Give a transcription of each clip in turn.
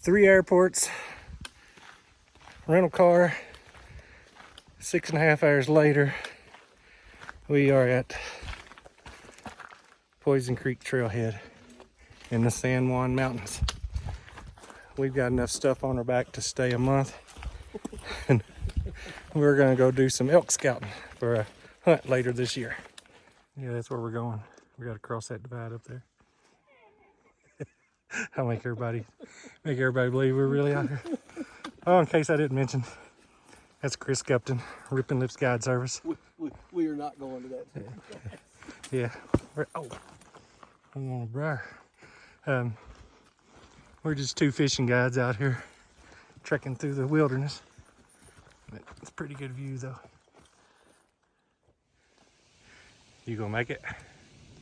3 airports, rental car. 6.5 hours later, we are at Poison Creek Trailhead in the San Juan Mountains. We've got enough stuff on our back to stay a month, and we're gonna go do some elk scouting for a hunt later this year. Yeah, that's where we're going. We gotta cross that divide up there. I'll make everybody believe we're really out here. Oh, in case I didn't mention, that's Chris Gupton, Ripping Lips Guide Service. We are not going to that. Yeah. Oh, I'm on a briar. We're just 2 fishing guides out here trekking through the wilderness. But it's a pretty good view though. You gonna make it?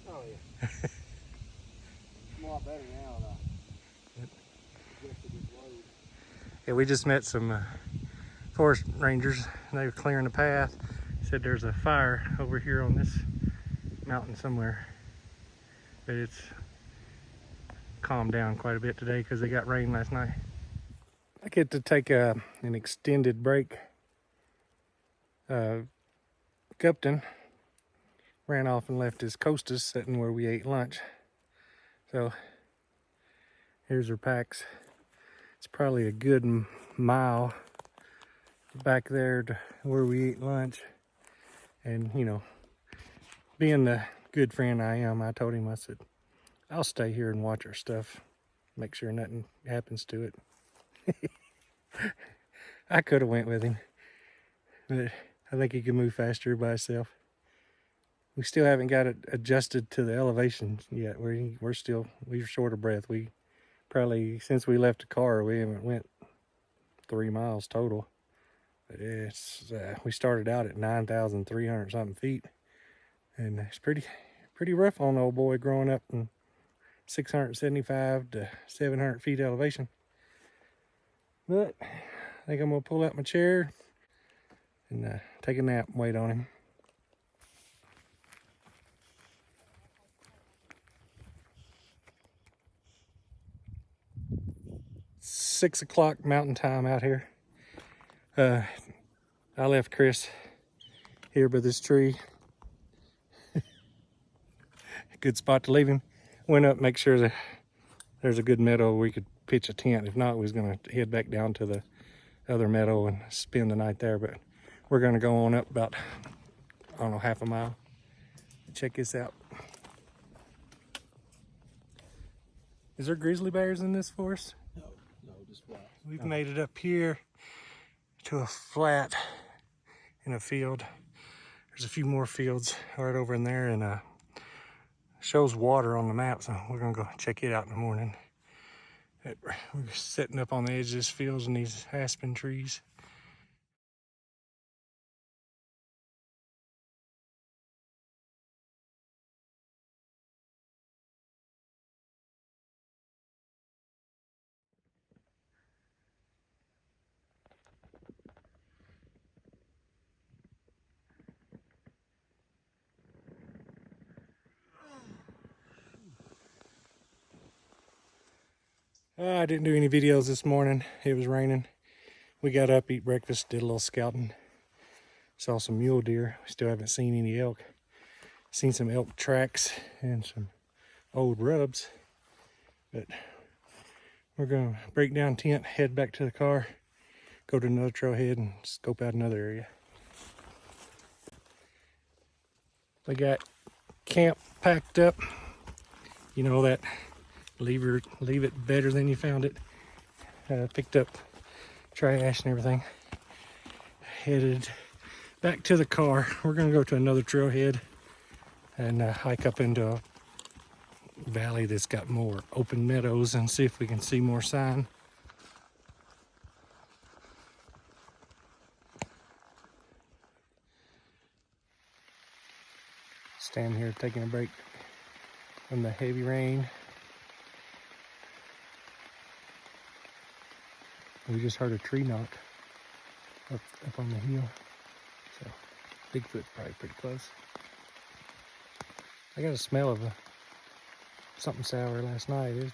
Oh yeah. It's a lot better now than Yeah, we just met some forest rangers. They were clearing the path. Said there's a fire over here on this mountain somewhere, but it's calmed down quite a bit today because they got rain last night. I get to take an extended break. Gupton ran off and left his Costas sitting where we ate lunch. So here's her packs. It's probably a good mile back there to where we eat lunch. And you know, being the good friend I am, I told him, I said, I'll stay here and watch our stuff, make sure nothing happens to it. I could have went with him, but I think he could move faster by himself. We still haven't got it adjusted to the elevation yet. We're short of breath. We probably, since we left the car, we haven't went 3 miles total. But it's we started out at 9,300 something feet, and it's pretty rough on the old boy growing up in 675 to 700 feet elevation. But I think I'm gonna pull out my chair and take a nap and wait on him. It's 6 o'clock mountain time out here. I left Chris here by this tree. Good spot to leave him. Went up, make sure that there's a good meadow where we could pitch a tent. If not, we was gonna head back down to the other meadow and spend the night there. But we're gonna go on up about, I don't know, half a mile. Check this out. Is there grizzly bears in this forest? No, just flat. We've made it up here to a flat in a field. There's a few more fields right over in there, and shows water on the map, so we're gonna go check it out in the morning. We're sitting up on the edge of this field in these aspen trees. I didn't do any videos this morning. It was raining. We got up, eat breakfast, did a little scouting. Saw some mule deer. We still haven't seen any elk. Seen some elk tracks and some old rubs. But we're gonna break down tent, head back to the car, go to another trailhead and scope out another area. We got camp packed up. You know that leave it better than you found it. Picked up trash and everything. Headed back to the car. We're gonna go to another trailhead and hike up into a valley that's got more open meadows and see if we can see more sign. Stand here taking a break from the heavy rain. We just heard a tree knock up on the hill. So Bigfoot's probably pretty close. I got a smell of something sour last night.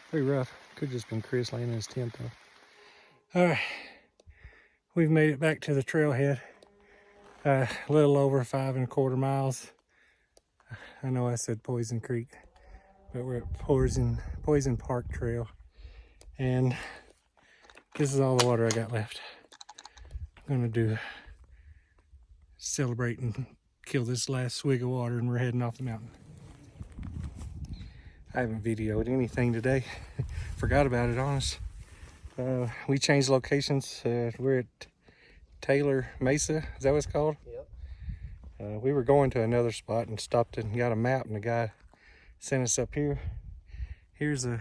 Pretty rough. Could just been Chris laying in his tent though. All right, we've made it back to the trailhead. A little over 5¼ miles. I know I said Poison Creek, but we're at Poison Park Trail, and this is all the water I got left. I'm gonna celebrate and kill this last swig of water, and we're heading off the mountain. I haven't videoed anything today. Forgot about it, honest. We changed locations. We're at Taylor Mesa. Is that what it's called? Yep. We were going to another spot and stopped and got a map, and the guy sent us up here. Here's I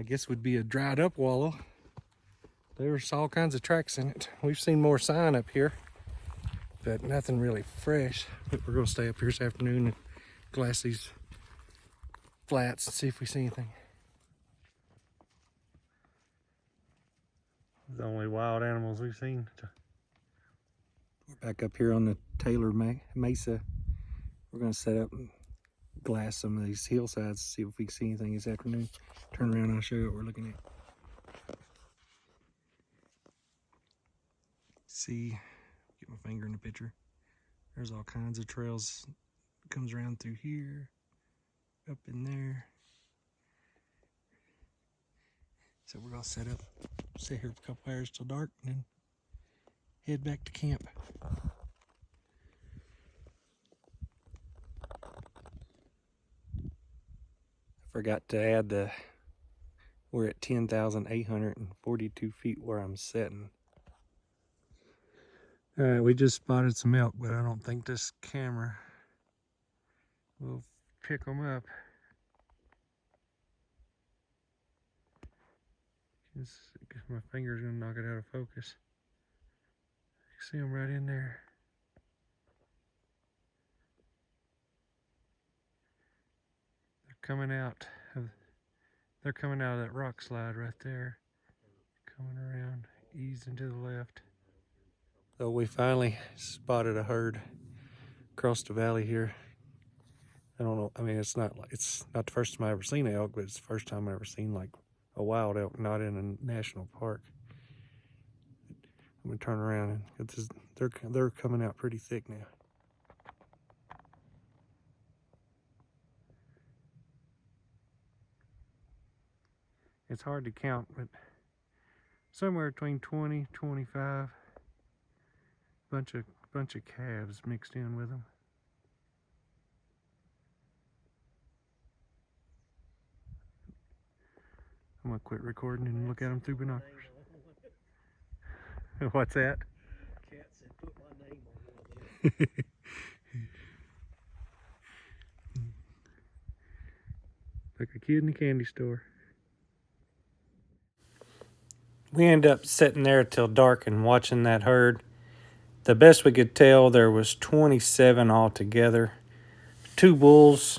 guess would be a dried up wallow. There's all kinds of tracks in it. We've seen more sign up here, but nothing really fresh. But we're gonna stay up here this afternoon and glass these flats and see if we see anything. The only wild animals we've seen. We're back up here on the Taylor Mesa. We're gonna set up and glass some of these hillsides to see if we can see anything this afternoon. Turn around and I'll show you what we're looking at. See, get my finger in the picture. There's all kinds of trails. It comes around through here, up in there. So we're gonna set up, sit here for a couple hours till dark, and then head back to camp. I forgot to add we're at 10,842 feet where I'm sitting. All right, we just spotted some elk, but I don't think this camera will pick them up. My finger's gonna knock it out of focus. You can see them right in there. They're coming out of that rock slide right there. Coming around, easing to the left. So we finally spotted a herd across the valley here. I don't know, I mean, it's not the first time I ever seen an elk, but it's the first time I ever seen like a wild elk, not in a national park. I'm gonna turn around and they're coming out pretty thick now. It's hard to count, but somewhere between 20, 25, bunch of calves mixed in with them. I'm gonna quit recording and look at them through binoculars. What's that? Cat said put my name on one of them. Like a kid in a candy store. We ended up sitting there till dark and watching that herd. The best we could tell, there was 27 altogether. 2 bulls,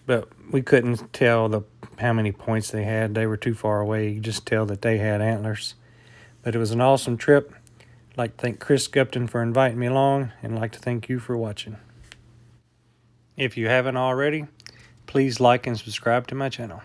but we couldn't tell how many points they had. They were too far away. You could just tell that they had antlers. But it was an awesome trip. I'd like to thank Chris Gupton for inviting me along, and I'd like to thank you for watching. If you haven't already, please like and subscribe to my channel.